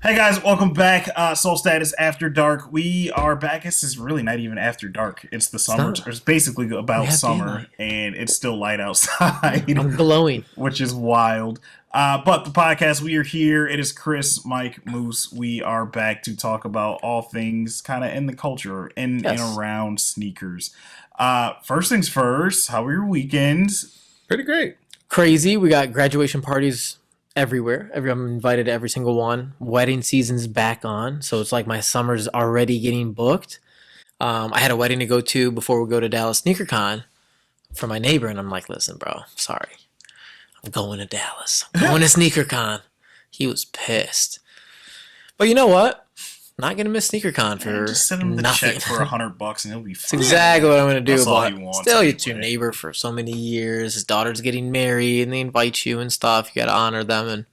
Hey guys, welcome back. Soul Status After Dark. We are back. This is really not even after dark. It's the summer. It's basically about summer, and it's still light outside. I'm glowing, which is wild. But the podcast, we are here. It is Chris, Mike, Moose. We are back to talk about all things kind of in the culture and around sneakers. First things first. How were your weekends? Pretty great. Crazy. We got graduation parties everywhere. I'm invited to every single one. Wedding season's back on, so it's like my summer's already getting booked. I had a wedding to go to before we go to Dallas SneakerCon for my neighbor, and I'm like, listen, bro, sorry. I'm going to Dallas. I'm going to SneakerCon. He was pissed. But you know what? Not going to miss SneakerCon for just send him the nothing. check for $100 and he'll be fine. That's exactly what I'm going to do. That's all but he wants still, anyway. it's your neighbor for so many years. His daughter's getting married, and they invite you and stuff. You got to honor them. And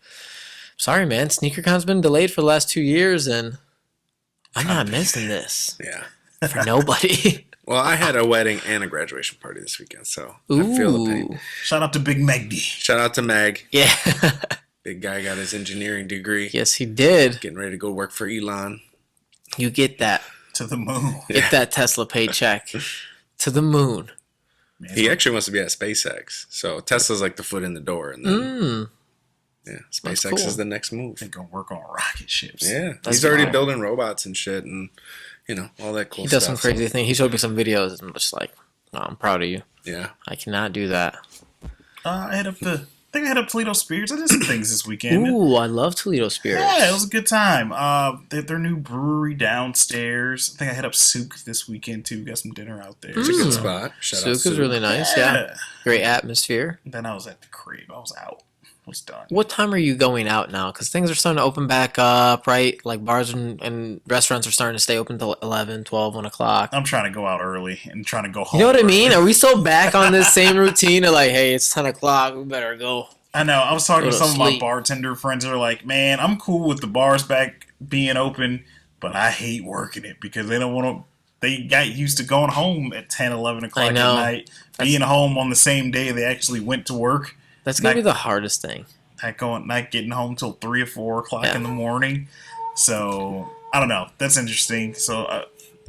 sorry, man, SneakerCon's been delayed for the last 2 years, and I'm not missing this. Yeah. For nobody. Well, I had a wedding and a graduation party this weekend, so Ooh. I feel the pain. Shout out to Big Meg D. Shout out to Meg. Yeah. Big guy got his engineering degree. Yes, he did. Getting ready to go work for Elon. You get that. To the moon. Get that Tesla paycheck. To the moon. He actually wants to be at SpaceX. So Tesla's like the foot in the door. And then, yeah, SpaceX cool. is the next move. They're going to work on rocket ships. Yeah. That's He's already wild. building robots and shit and, you know, all that cool He stuff. does some crazy things. He showed me some videos, and I'm just like, no, I'm proud of you. Yeah. I cannot do that. I think I hit up Toledo Spirits. I did some things this weekend. Ooh, I love Toledo Spirits. Yeah, it was a good time. They have their new brewery downstairs. I think I hit up Souk this weekend too. Got some dinner out there. It's a good spot. Shout out Souk is really nice, yeah. Great atmosphere. Then I was at the crib. I was out. I was done. What time are you going out now? Because things are starting to open back up, right? Like bars and restaurants are starting to stay open till 11, 12, 1 o'clock. I'm trying to go out early and trying to go home. You know what I mean? early. Are we still back on this same routine of like, hey, it's 10 o'clock, we better go? I know. I was talking Go to to some of my sleep. bartender friends. They're like, man, I'm cool with the bars back being open, but I hate working it because they don't want to. They got used to going home at 10, 11 o'clock at know. night, being home on the same day they actually went to work. That's going to be the hardest thing. Not getting home till 3 or 4 o'clock Yeah. in the morning. So I don't know. That's interesting. So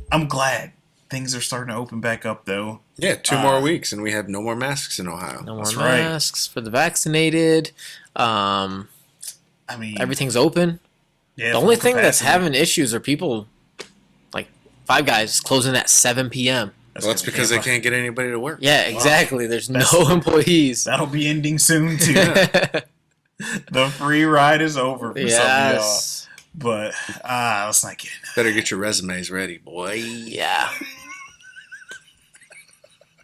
I'm glad things are starting to open back up, though. Yeah, 2 more weeks and we have no more masks in Ohio. No more That's right. masks for the vaccinated. I mean, Everything's open. yeah, The only full thing that's capacity. having issues are people like Five Guys closing at 7 p.m. Well, that's because they can't get anybody to work. Yeah, exactly. There's no employees. That'll be ending soon too. The free ride is over for some of Yes. y'all. But let's not get into Better get your resumes ready, boy. Yeah.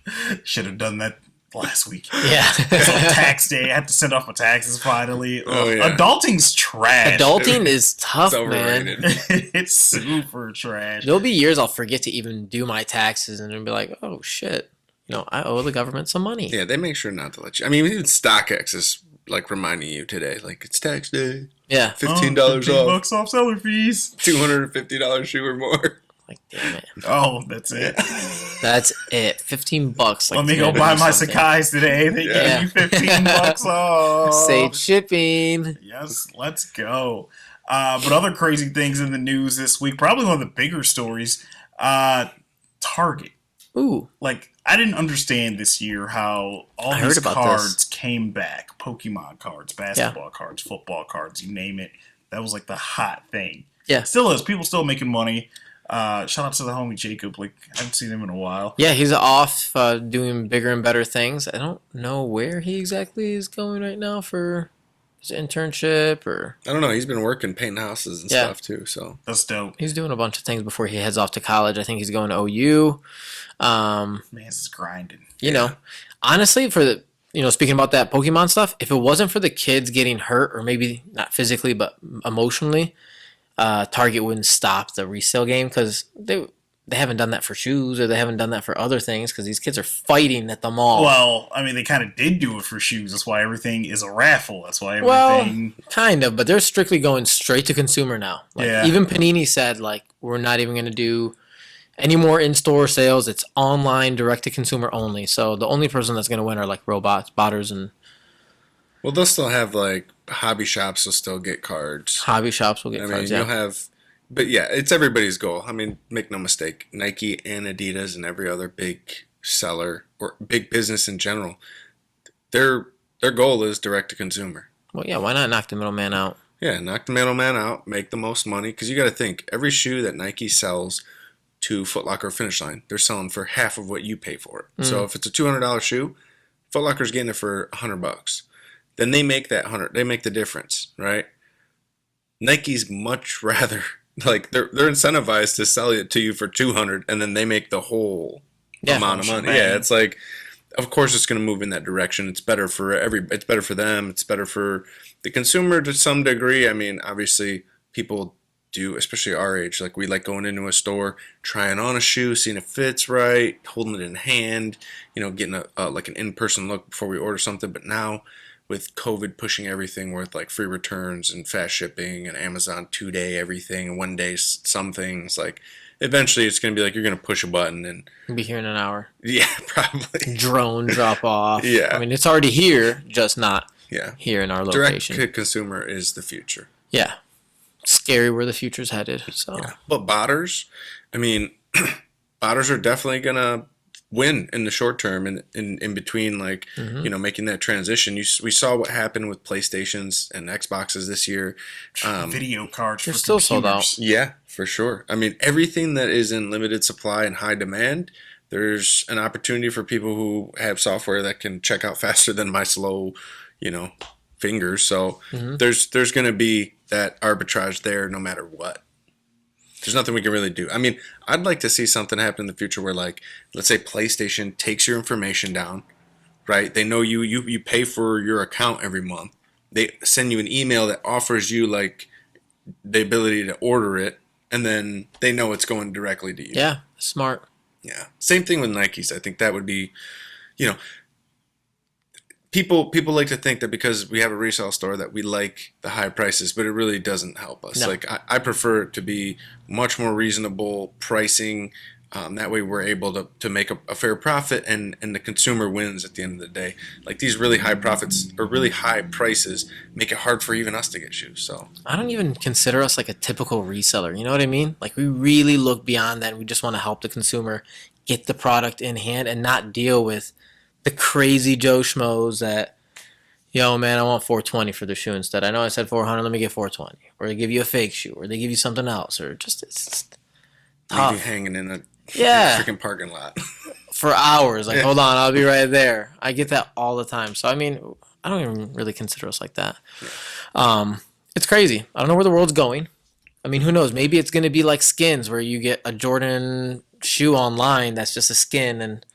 that. Should have done that last week. Yeah. It's on tax day. I have to send off my taxes finally. Oh, yeah. Adulting's trash. Adulting is tough, It's man. overrated. It's super trash. There'll be years I'll forget to even do my taxes and then be like, oh, shit. You know, I owe the government some money. Yeah, they make sure not to let you. I mean, even StockX is like reminding you today, like it's tax day, Yeah. $15 $15 off, off seller fees. $250 shoe or more. Like, damn it. Oh, that's it. That's it. $15. Like, Let me it's go gonna buy do my something. Sakai's today. They Yeah. gave you $15 off. Save shipping. Yes, let's go. But other crazy things in the news this week, probably one of the bigger stories, Target. Ooh. Like, I didn't understand this year how all I heard these about cards this. came back. Pokemon cards, basketball cards, football cards, you name it. That was like the hot thing. Yeah. Still is. People still making money. Shout out to the homie Jacob. Like, I haven't seen him in a while. Yeah, he's off doing bigger and better things. I don't know where he exactly is going right now for his internship or... I don't know. He's been working painting houses and Yeah. stuff too. So That's dope. He's doing a bunch of things before he heads off to college. I think he's going to OU. Man, this is grinding. You know, honestly, for the speaking about that Pokemon stuff, if it wasn't for the kids getting hurt, or maybe not physically but emotionally, Target wouldn't stop the resale game because they haven't done that for shoes or they haven't done that for other things because these kids are fighting at the mall. Well, I mean, they kind of did do it for shoes. That's why everything is a raffle. That's why Well, everything... kind of, but they're strictly going straight to consumer now. Like, Yeah. Even Panini said, like, we're not even going to do any more in-store sales. It's online, direct-to-consumer only. So the only person that's going to win are, like, robots, botters, and... well, they'll still have like hobby shops will still get cards. Hobby shops will get cards. You'll have, but yeah, it's everybody's goal. I mean, make no mistake, Nike and Adidas and every other big seller or big business in general, their goal is direct to consumer. Well, yeah, why not knock the middleman out? Yeah, knock the middleman out, make the most money. Because you got to think, every shoe that Nike sells to Foot Locker or Finish Line, they're selling for half of what you pay for it. So if it's a $200 shoe, Foot Locker's getting it for $100. Then they make that 100. They make the difference, right? Nike's much rather like they're incentivized to sell it to you for 200, and then they make the whole amount of money. Yeah, it's like, of course, it's going to move in that direction. It's better for It's better for them. It's better for the consumer to some degree. I mean, obviously, people do, especially our age. Like we like going into a store, trying on a shoe, seeing if it fits right, holding it in hand. Getting a like an in-person look before we order something. But now, with COVID pushing everything with like free returns and fast shipping and Amazon 2-day everything and 1-day some things, like eventually it's going to be like you're going to push a button and be here in an hour. Yeah, probably. Drone drop off. Yeah. I mean, it's already here, just not yeah. here in our location. Direct to consumer is the future. Yeah. Scary where the future's headed. So. Yeah. But botters, I mean, botters are definitely going to win in the short term and in between, like, making that transition. We saw what happened with PlayStations and Xboxes this year. Video cards they're for still computers. sold out. Yeah, for sure. I mean, everything that is in limited supply and high demand, there's an opportunity for people who have software that can check out faster than my slow, fingers. So there's going to be that arbitrage there no matter what. There's nothing we can really do. I mean, I'd like to see something happen in the future where, like, let's say PlayStation takes your information down, right? They know you pay for your account every month. They send you an email that offers you, like, the ability to order it, and then they know it's going directly to you. Yeah, smart. Yeah. Same thing with Nikes. I think that would be, people like to think that because we have a resale store that we like the high prices, but it really doesn't help us. No. Like I prefer it to be much more reasonable pricing. That way we're able to make a fair profit and the consumer wins at the end of the day. Like these really high profits or really high prices make it hard for even us to get shoes. So I don't even consider us like a typical reseller. You know what I mean? Like we really look beyond that and we just want to help the consumer get the product in hand and not deal with the crazy Joe Schmoes that, yo, man, I want $420 for the shoe instead. I know I said $400, let me get $420. Or they give you a fake shoe, or they give you something else, or just it's tough. Leave you hanging in a freaking parking lot for hours. Like, hold on, I'll be right there. I get that all the time. So I mean, I don't even really consider us like that. Yeah. It's crazy. I don't know where the world's going. I mean, who knows? Maybe it's going to be like skins, where you get a Jordan shoe online that's just a skin, and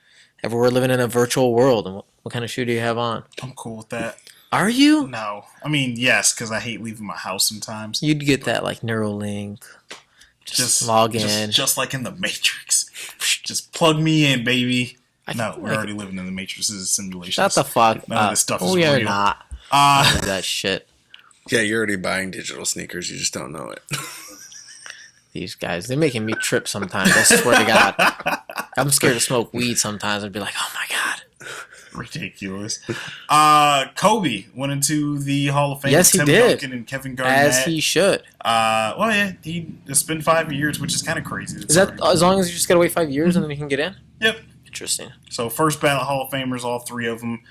we're living in a virtual world. And what kind of shoe do you have on? I'm cool with that. Are you? No. I mean, yes, because I hate leaving my house sometimes. You'd get that like Neuralink. Just log in. Just like in the Matrix. Just plug me in, baby. No, we're already living in the Matrix. This is simulation. Shut the fuck None up. of this stuff is we are real. not. That shit. Yeah, you're already buying digital sneakers. You just don't know it. These guys, they're making me trip sometimes. I swear to God. I'm scared to smoke weed sometimes. I'd be like, oh my God. Ridiculous. Kobe went into the Hall of Fame. Yes, he Tim did. Duncan and Kevin Garnett. As he should. Well, yeah, it's been 5 years, which is kind of crazy. Is that as long as you just gotta wait 5 years and then you can get in? Yep. Interesting. So first ballot Hall of Famers, all three of them.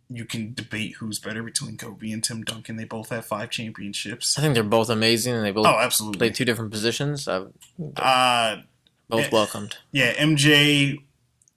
You can debate who's better between Kobe and Tim Duncan. They both have 5 championships. I think they're both amazing, and they both absolutely play 2 different positions. Both welcomed. Yeah, MJ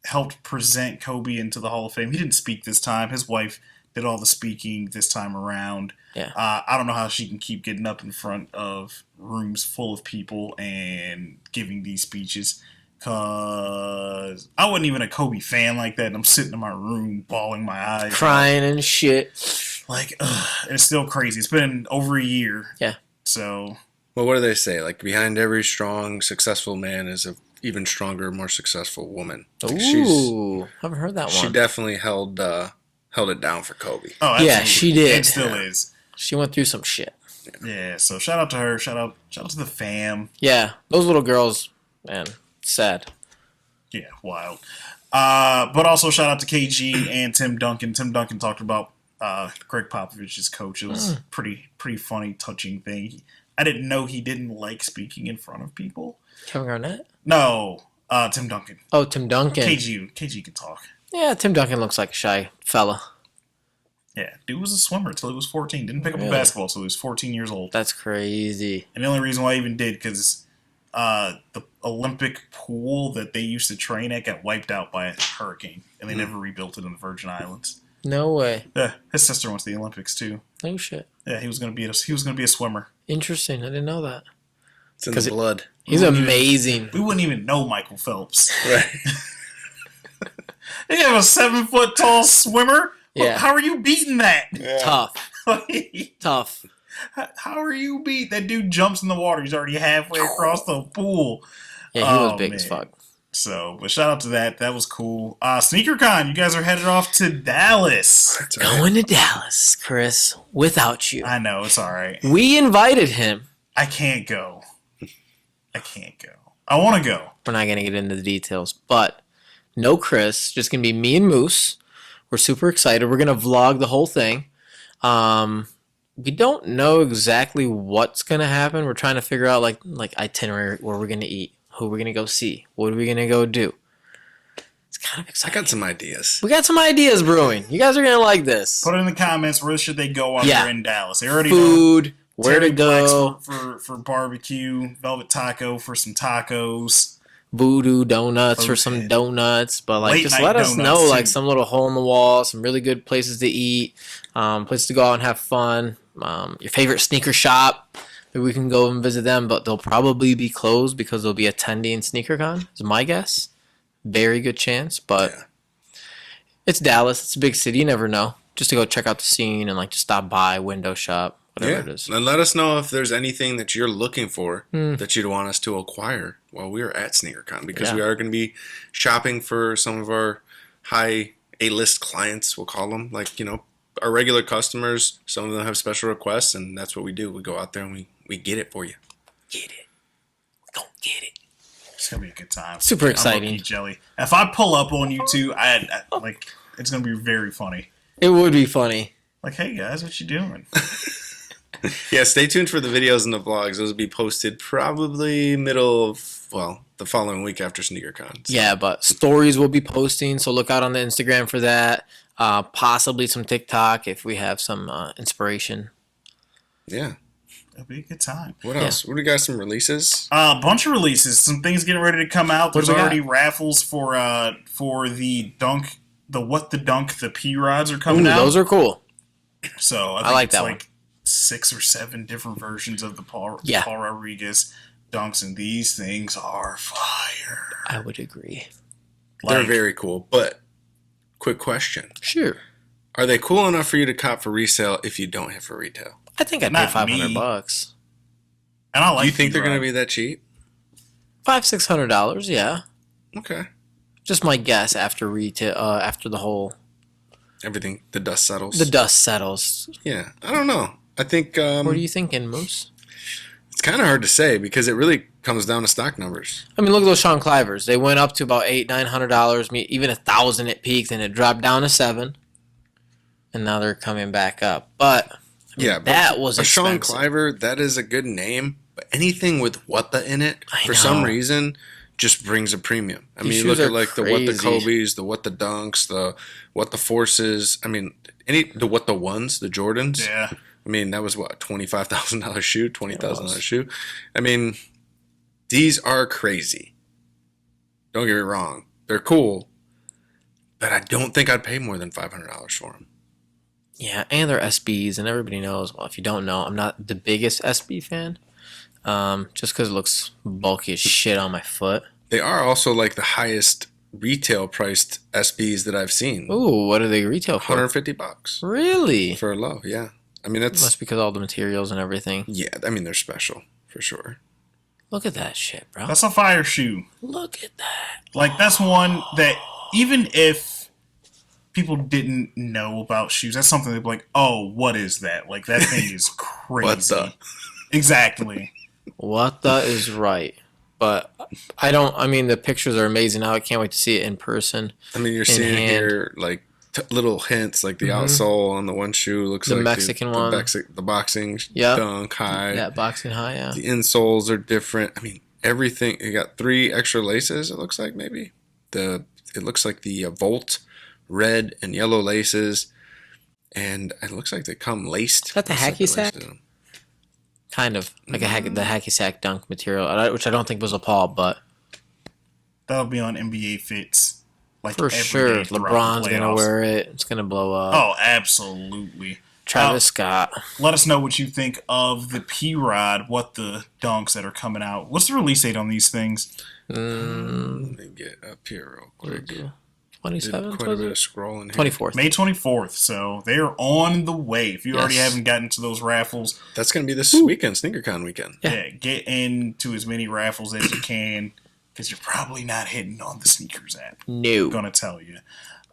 helped present Kobe into the Hall of Fame. He didn't speak this time. His wife did all the speaking this time around. Yeah. I don't know how she can keep getting up in front of rooms full of people and giving these speeches. Because I wasn't even a Kobe fan like that. And I'm sitting in my room bawling my eyes crying and shit. Like, it's still crazy. It's been over a year. Yeah. So. Well, what do they say? Like, behind every strong, successful man is a even stronger, more successful woman. Like Ooh, haven't heard that one. She definitely held it down for Kobe. Oh, absolutely. Yeah, she did. And still is. She went through some shit. Yeah, so shout out to her. Shout out to the fam. Yeah, those little girls, man, sad. Yeah, wild. But also shout out to KG and Tim Duncan. Tim Duncan talked about Greg Popovich's coach. It was pretty funny, touching thing. I didn't know he didn't like speaking in front of people. Kevin Garnett? No, Tim Duncan. Oh, Tim Duncan. KG can talk. Yeah, Tim Duncan looks like a shy fella. Yeah, dude was a swimmer until he was 14. Didn't pick up a basketball until he was 14 years old. That's crazy. And the only reason why I even did, because the Olympic pool that they used to train at got wiped out by a hurricane, and they never rebuilt it in the Virgin Islands. No way. Yeah, his sister went to the Olympics too. No shit. Yeah, he was gonna be a swimmer. Interesting. I didn't know that. It's in the blood. He's amazing. We wouldn't even know Michael Phelps. Right. You have a 7 foot tall swimmer. Yeah. How are you beating that? Yeah. Tough. Tough. How are you beat that dude? Jumps in the water. He's already halfway across the pool. Yeah, he was big as fuck. So, but shout out to that. That was cool. SneakerCon, you guys are headed off to Dallas. That's Going to Dallas, Chris, without you. I know, it's all right. We invited him. I can't go. I want to go. We're not going to get into the details, but no Chris. Just going to be me and Moose. We're super excited. We're going to vlog the whole thing. We don't know exactly what's going to happen. We're trying to figure out like itinerary, where we're going to eat, who we're going to go see, what are we going to go do. It's kind of exciting. I got some ideas. We got some ideas brewing. You guys are going to like this. Put it in the comments. Where should they go while they're in Dallas? They already Food, know. where Terry to go. Black's for barbecue. Velvet Taco for some tacos. Voodoo Donuts for some donuts, but like Late just night let us know donuts, like too. some little hole in the wall, some really good places to eat, places to go out and have fun. Your favorite sneaker shop, maybe we can go and visit them, but they'll probably be closed because they'll be attending SneakerCon. Is my guess. Very good chance, but it's Dallas. It's a big city. You never know. Just to go check out the scene and like just stop by, window shop, whatever it is. And let us know if there's anything that you're looking for that you'd want us to acquire while we are at SneakerCon, because we are going to be shopping for some of our high A-list clients, we'll call them, like, you know, our regular customers. Some of them have special requests, and that's what we do. We go out there and we get it for you. Get it. Go get it. It's gonna be a good time. Super exciting. I'm low-key jelly. If I pull up on you two, I like it's gonna be very funny. It would be funny. Like, hey guys, what you doing? Yeah, stay tuned for the videos and the vlogs. Those will be posted probably middle of, the following week after SneakerCon. So. Yeah, but stories will be posting, so look out on the Instagram for that. Possibly some TikTok if we have some inspiration. Yeah. It'll be a good time. What else? What do we got? Some releases? A bunch of releases. Some things getting ready to come out. There's What do we already raffles for the Dunk, the P rods are coming out. Those are cool. So I think like it's that like one. 6 or 7 different versions of the Paul Rodriguez dunks, and these things are fire. I would agree. They're very cool. But quick question: Sure. are they cool enough for you to cop for resale if you don't hit for retail? I think I'd pay Not $500. me. And I like. Do you think they're going to P-Rod. be that cheap? $500-$600, yeah. Okay. Just my guess after retail, after the whole Everything, the dust settles. the dust settles. Yeah, I don't know. I think What are you thinking, Moose? it's kind of hard to say because it really comes down to stock numbers. I mean, look at those Sean Clivers. They went up to about $800-$900, even $1,000 at peaks, and it dropped down to $700, and now they're coming back up. But I mean, Yeah, but that was a Sean expensive. Cliver. That is a good name, but anything with what the in it I for some know. reason just brings a premium. I These mean, you look shoes at are like the what the crazy. Kobe's, the what the Dunks, the what the Forces. I mean, the what the ones, the Jordans. Yeah. I mean, that was what, $25,000 shoe, $20,000 was. shoe. I mean, these are crazy. Don't get me wrong, they're cool, but I don't think I'd pay more than $500 for them. Yeah, and they're SBs, and everybody knows. Well, if you don't know, I'm not the biggest SB fan, just because it looks bulky as shit on my foot. They are also like the highest retail priced SBs that I've seen. Ooh, what do they retail for? $150 Really? for a low. Yeah, I mean that's Must be because of all the materials and everything. yeah. I mean they're special for sure. Look at that shit, bro. That's a fire shoe. Look at that. Like, that's one that even if people didn't know about shoes, that's something they'd be like, oh, what is that? Like, that thing is crazy. What the? Exactly. What the is right. But I mean, the pictures are amazing now. I can't wait to see it in person. I mean you're In seeing hand. here like little hints, like the outsole on the one shoe looks the like Mexican one, the boxing dunk high. Yeah, boxing high. Yeah, the insoles are different. I mean, everything. You got 3 extra laces. It looks like maybe it looks like the Volt red and yellow laces, and it looks like they come laced. Is that the hacky sack? Kind of like the hacky sack dunk material, which I don't think was a Paul, but that'll be on NBA Fits. Like for sure, LeBron's gonna wear it. It's gonna blow up. Oh, absolutely. Travis Scott. Let us know what you think of the P-Rod, what the dunks that are coming out. What's the release date on these things? Let me get up here real quick. 27th, quite a bit of scrolling 24th. May 24th. So they are on the way. If you already haven't gotten to those raffles. That's going to be this weekend, SneakerCon weekend. Yeah, get into as many raffles as you can because you're probably not hitting on the sneakers app. No. I'm going to tell you.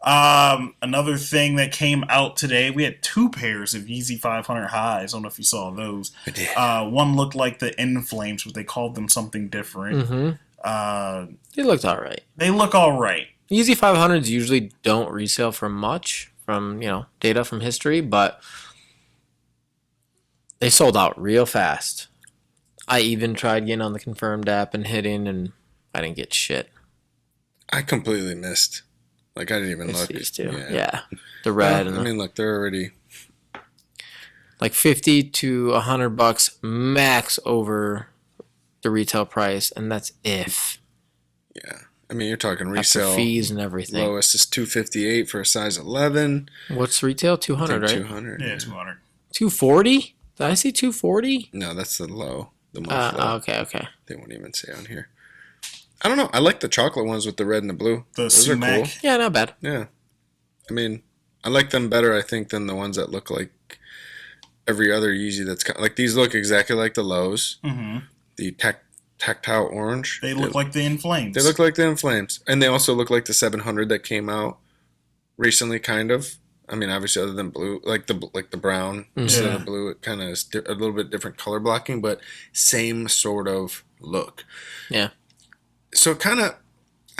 Another thing that came out today, we had 2 pairs of Yeezy 500 highs. I don't know if you saw those. I did. One looked like the In Flames, but they called them something different. Mm-hmm. They looked all right. They look all right. Yeezy 500s usually don't resell for much from, data from history, but they sold out real fast. I even tried getting on the Confirmed app and hitting, and I didn't get shit. I completely missed. Like, I didn't even It's look. these two. Yeah. The red. I mean, look, they're already... like $50 to $100 max over the retail price, and that's if. Yeah. I mean, you're talking resale. After fees and everything. Lowest is $258 for a size 11. What's retail? 200, right? 200. Yeah, 200. 240? Did I see 240? No, that's the low. The most low. Okay. They won't even say on here. I don't know. I like the chocolate ones with the red and the blue. Those are cool. Yeah, not bad. Yeah. I mean, I like them better, I think, than the ones that look like every other Yeezy that's kind of, like these look exactly like the lows. Mm-hmm. The tactile orange. They look like the In Flames. They look like the In Flames. And they also look like the 700 that came out recently, kind of. I mean, obviously, other than blue, like the brown instead of the blue, it kind of is a little bit different color blocking, but same sort of look. Yeah. So it kind of,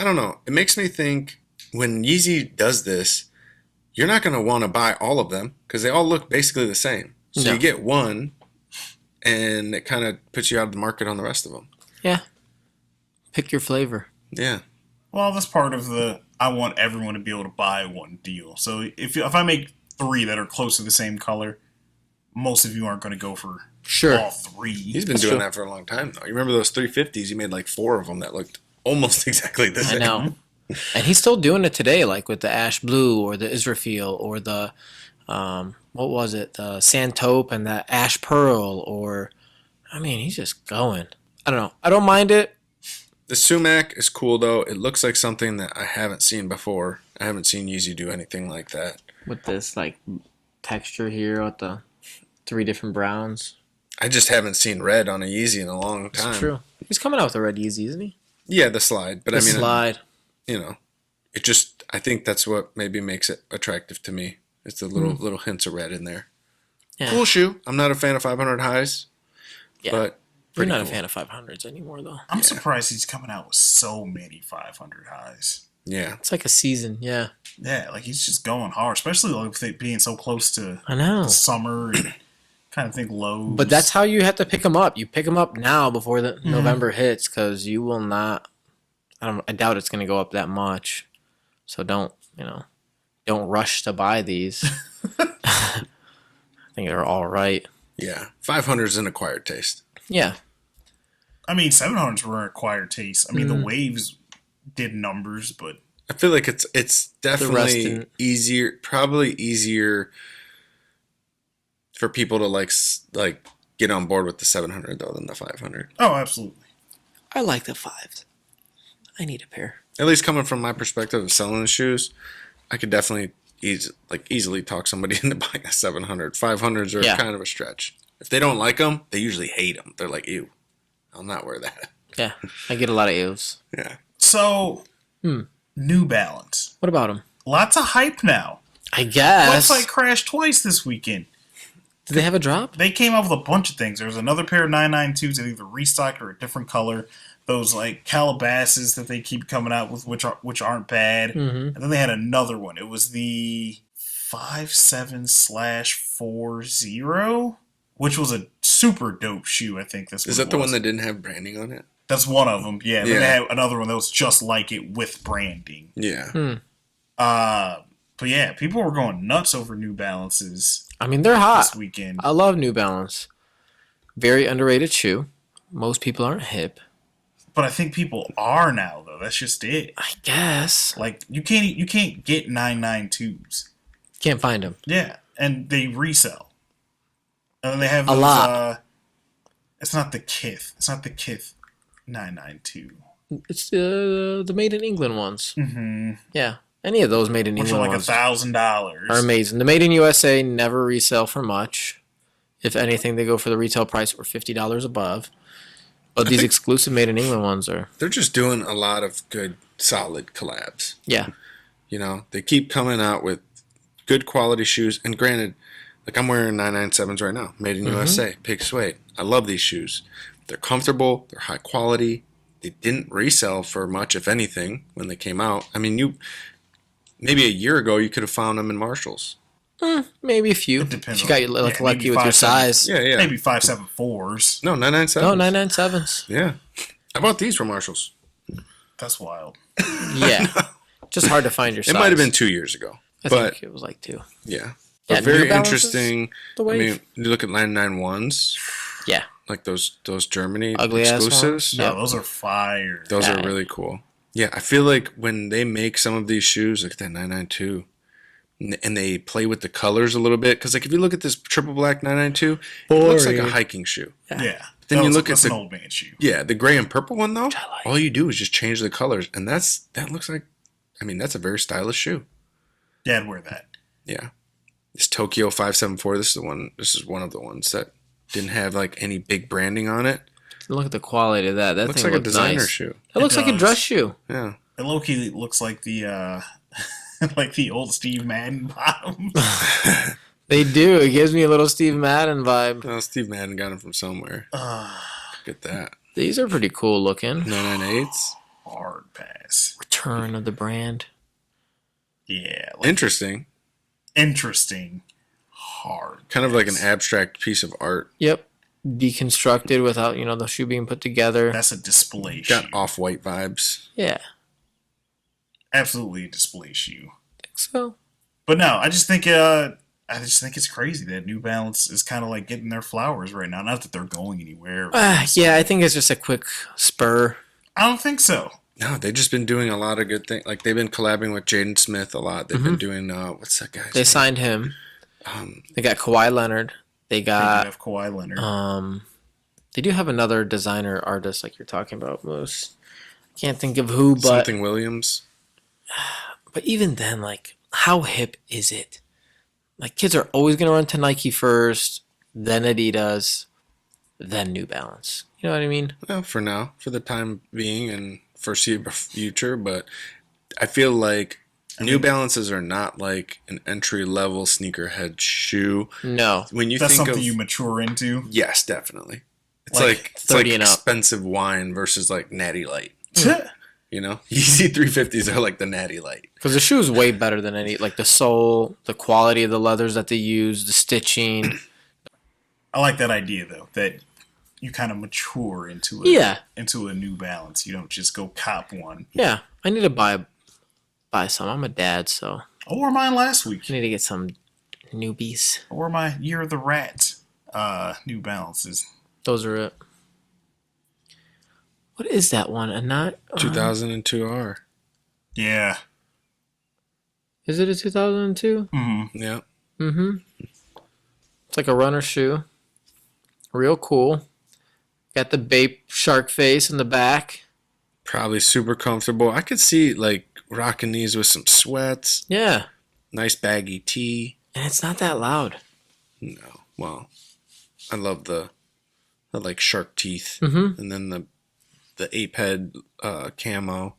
I don't know. It makes me think when Yeezy does this, you're not going to want to buy all of them because they all look basically the same. So you get one, and it kind of puts you out of the market on the rest of them. Yeah. Pick your flavor. Yeah. Well, that's part of the I want everyone to be able to buy one deal. So if I make 3 that are close to the same color, most of you aren't going to go for all 3. He's been doing that for a long time, though. You remember those 350s? He made like 4 of them that looked almost exactly the same. I know. And he's still doing it today, like with the ash blue or the Israfil or the, what was it? The sand taupe and the ash pearl or, I mean, he's just going. I don't know. I don't mind it. The sumac is cool, though. It looks like something that I haven't seen before. I haven't seen Yeezy do anything like that. With this, like, texture here with the 3 different browns. I just haven't seen red on a Yeezy in a long time. It's true. He's coming out with a red Yeezy, isn't he? Yeah, the slide. But I mean, slide. It just, I think that's what maybe makes it attractive to me. It's the little hints of red in there. Yeah. Cool shoe. I'm not a fan of 500 highs. Yeah. But you're not a fan of 500s anymore, though. I'm surprised he's coming out with so many 500 highs. Yeah. It's like a season, yeah. Yeah, like he's just going hard, especially with it being so close to the summer and kind of think lows. But that's how you have to pick them up. You pick them up now before the November hits because you will not, I doubt it's going to go up that much. So don't rush to buy these. I think they're all right. Yeah. 500 is an acquired taste. Yeah. I mean, 700s were an acquired taste. I mean, the waves did numbers, but I feel like it's definitely probably easier for people to like get on board with the 700 though than the 500. Oh, absolutely. I like the 5s. I need a pair. At least coming from my perspective of selling the shoes, I could definitely easily talk somebody into buying a 700. 500s are kind of a stretch. If they don't like them, they usually hate them. They're like, ew, I'll not wear that. Yeah, I get a lot of ews. Yeah. So, New Balance. What about them? Lots of hype now. I guess. Website crashed twice this weekend. Did they have a drop? They came up with a bunch of things. There was another pair of 992s that either restocked or a different color. those like Calabasas that they keep coming out with, which aren't bad. Mm-hmm. And then they had another one. It was the 57/40, which was a super dope shoe. I think Is that the one that didn't have branding on it? That's one of them. Yeah. Yeah. Then they had another one that was just like it with branding. Yeah. But yeah, people were going nuts over New Balances. I mean, they're hot this weekend. I love New Balance. Very underrated shoe. Most people aren't hip. But I think people are now, though. That's just it. I guess. Like you can't get 992s. Can't find them. Yeah, and they resell. And then they have A lot. It's not the Kith. It's not the Kith 992. It's the made in England ones. Mm-hmm. Yeah. Any of those made in Which England are like ones $1,000. are amazing. The made in USA never resell for much. If anything, they go for the retail price or $50 above. But these exclusive made in England ones are... They're just doing a lot of good, solid collabs. Yeah. You know, they keep coming out with good quality shoes. And granted, like I'm wearing 997s right now, made in USA, pig suede. I love these shoes. They're comfortable. They're high quality. They didn't resell for much, if anything, when they came out. I mean, maybe a year ago, you could have found them in Marshalls. Maybe a few. It depends. You got lucky with your size. Yeah. Maybe 574s. No, 997s. No, 997s. Yeah. I bought these from Marshalls. That's wild. Yeah. Just hard to find your size. It might have been 2 years ago. I think it was like 2. Yeah. Yeah, But very New Balances, interesting. the I wave. mean, you look at 991s, Yeah. like those Germany Ugly-ass exclusives. No, those are fire. Those Yeah. are really cool. Yeah, I feel like when they make some of these shoes, like that 992, and they play with the colors a little bit, because like if you look at this triple black 992, it looks like a Boring. hiking shoe. Yeah. Then you look at that's the an old man shoe. Yeah, the gray and purple one though. I like. All you do is just change the colors, and that looks like, I mean, that's a very stylish shoe. Yeah, I'd wear that. Yeah, this Tokyo 574. This is one of the ones that didn't have like any big branding on it. Look at the quality of that. That Looks thing like a looks designer nice. shoe. It looks like a does. dress shoe. Yeah. It low-key looks like the like the old Steve Madden bottoms. They do. It gives me a little Steve Madden vibe. Well, Steve Madden got them from somewhere. Get that. These are pretty cool looking. 998s. Hard pass. Return of the brand. Yeah. Like, Interesting. interesting. Hard. Kind of like an pass. abstract piece of art. Yep. Deconstructed without, the shoe being put together. That's a display shoe. Got off-white vibes. Yeah. Absolutely a display shoe. I think so. But no, I just think it's crazy that New Balance is kind of like getting their flowers right now. Not that they're going anywhere. Yeah, I think it's just a quick spur. I don't think so. No, they've just been doing a lot of good things. Like they've been collabing with Jaden Smith a lot. They've been doing what's that guy's They name? signed him. They got Kawhi Leonard. They They do got have Kawhi Leonard. they do have another designer artist like you're talking about, Moose. I can't think of who, but Something Williams. But even then, like, how hip is it? Like, kids are always gonna run to Nike first, then Adidas, then New Balance. You know what I mean? Well, for now, for the time being and foreseeable future, but I feel like New Balances are not like an entry-level sneakerhead shoe. No. When you That's think something of you mature into. yes, definitely. It's Like like 30 and up. expensive wine versus like Natty Light. You know, Yeezy 350s are like the Natty Light. Because the shoe is way better than any, like the sole, the quality of the leathers that they use, the stitching. I like that idea though, that you kind of mature into into a New Balance. You don't just go cop one. Yeah. I need to buy some. I'm a dad, so I wore mine last week. I need to get some newbies. I wore my Year of the Rat New Balances. Those are it. What is that one? A not 2002R. Yeah. Is it a 2002? Mm-hmm. Yeah. Mm-hmm. It's like a runner shoe. Real cool. Got the Bape shark face in the back. Probably super comfortable. I could see like rocking these with some sweats. Yeah. Nice baggy tee. And it's not that loud. No. Well, I love the like shark teeth. Mm-hmm. And then the ape head camo.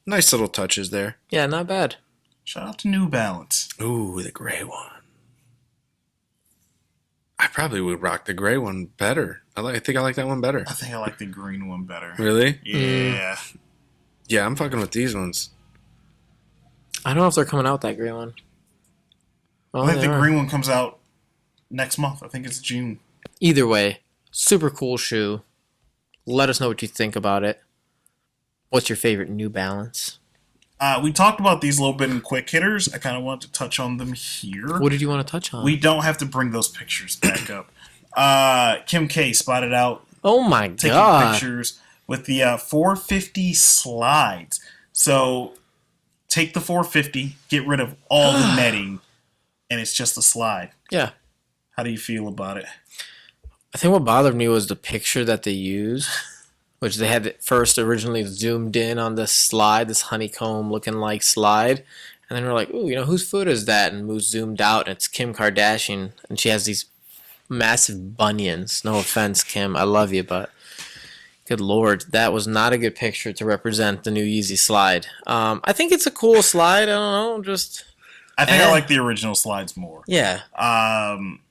Nice little touches there. Yeah, not bad. Shout out to New Balance. Ooh, the gray one. I probably would rock the gray one better. I think I like that one better. I think I like the green one better. Really? Yeah. Yeah, I'm fucking with these ones. I don't know if they're coming out with that gray one. Oh, I think they the are. green one comes out next month. I think it's June. Either way, super cool shoe. Let us know what you think about it. What's your favorite New Balance? We talked about these a little bit in quick hitters. I kind of want to touch on them here. What did you want to touch on? We don't have to bring those pictures back up. Kim K spotted out Oh my taking god. pictures with the 450 slides. So take the 450, get rid of all the netting, and it's just a slide. Yeah. How do you feel about it? I think what bothered me was the picture that they used, which they had first originally zoomed in on this slide, this honeycomb looking like slide. And then we're like, ooh, whose foot is that? And we zoomed out, and it's Kim Kardashian, and she has these massive bunions. No offense, Kim. I love you, but good lord, that was not a good picture to represent the new Yeezy slide. I think it's a cool slide. I don't know, I think I like the original slides more. Yeah.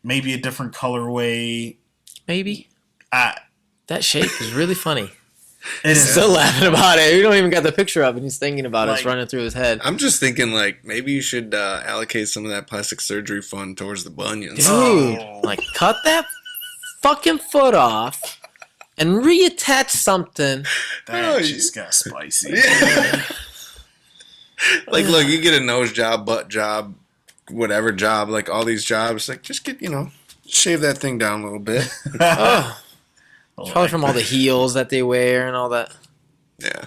Maybe a different colorway. Maybe. I, That shape is really funny. It He's is. still laughing about it. We don't even got the picture up, and he's thinking about it. It's Like- running through his head. I'm just thinking, like, maybe you should allocate some of that plastic surgery fund towards the bunions. Dude, Oh. like, cut that fucking foot off and reattach something. That Oh, just got spicy. Yeah. Like, look, you get a nose job, butt job, whatever job, like all these jobs, like just get, shave that thing down a little bit. Oh, probably from all the heels that they wear and all that. Yeah.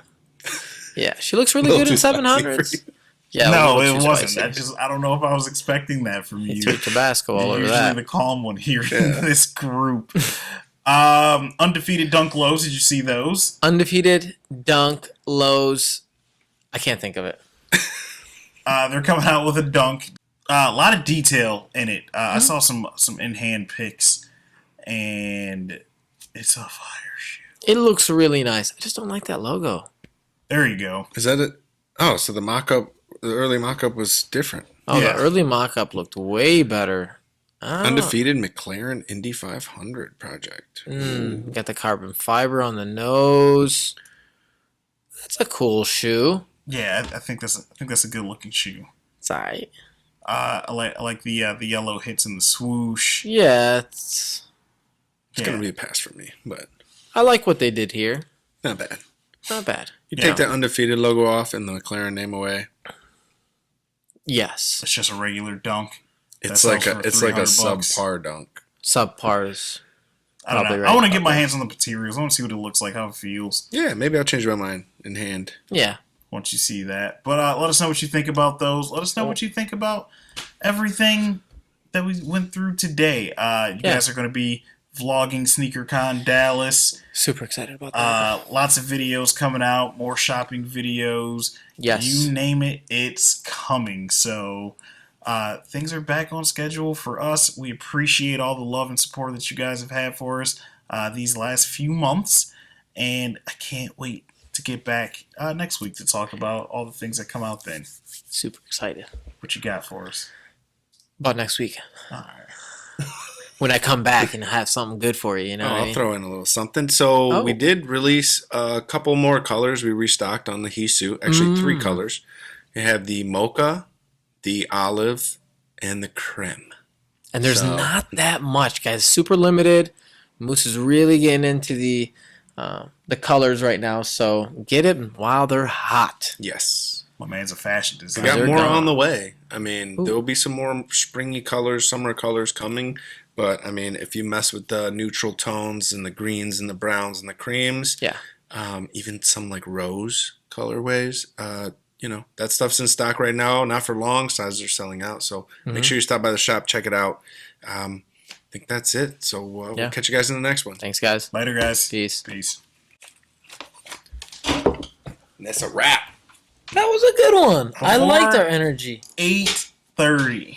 Yeah, she looks really Little good in too spicy 700s. for you. Yeah, No, a little it too wasn't. spicy. I don't know if I was expecting that from You you. threw Tabasco all over Usually that. the calm one here Yeah. in this group. Undefeated dunk lows. Did you see those? Undefeated dunk lows. I can't think of it. They're coming out with a dunk. A lot of detail in it. I saw some in-hand pics, and it's a fire shoe. It looks really nice. I just don't like that logo. There you go. Is that it? Oh, so the early mock-up was different. Oh, Yeah. the early mock-up looked way better. Undefeated McLaren Indy 500 project. Got the carbon fiber on the nose. That's a cool shoe. Yeah, I think that's a good looking shoe. It's alright. I like the yellow hits and the swoosh. Yeah, it's It's going to be a pass for me, but I like what they did here. not bad. Not bad. You Yeah. take that undefeated logo off and the McLaren name away. Yes. It's just a regular dunk. It's That like sells for it's like a $300. subpar dunk. Subpars. I don't Probably know. right I want to about get my that. hands on the materials. I want to see what it looks like, how it feels. Yeah, maybe I'll change my mind in hand. Yeah. Once you see that. But let us know what you think about those. Let us know what you think about everything that we went through today. You guys are going to be vlogging SneakerCon Dallas. Super excited about that. Lots of videos coming out, more shopping videos. Yes. You name it, it's coming. So things are back on schedule for us. We appreciate all the love and support that you guys have had for us these last few months. And I can't wait to get back next week to talk about all the things that come out then. Super excited. What you got for us? About next week. All right. When I come back and have something good for you, you know what I I'll mean? throw in a little something. So Oh. we did release a couple more colors. We restocked on the Hisu. Actually, 3 colors. We have the mocha, the olive, and the creme. And there's So- not that much, guys. Super limited. Moose is really getting into the colors right now, so get it while they're hot. Yes. My man's a fashion We designer. got they're more gone. on the way. I mean, Ooh. there will be some more springy colors, summer colors coming. But, I mean, if you mess with the neutral tones and the greens and the browns and the creams, Yeah. even some like rose colorways, that stuff's in stock right now. Not for long. Sizes are selling out. So make sure you stop by the shop, check it out. I think that's it. So we'll catch you guys in the next one. Thanks, guys. Later, guys. Peace. Peace. And that's a wrap. That was a good one. I Before- liked our energy. 8:30.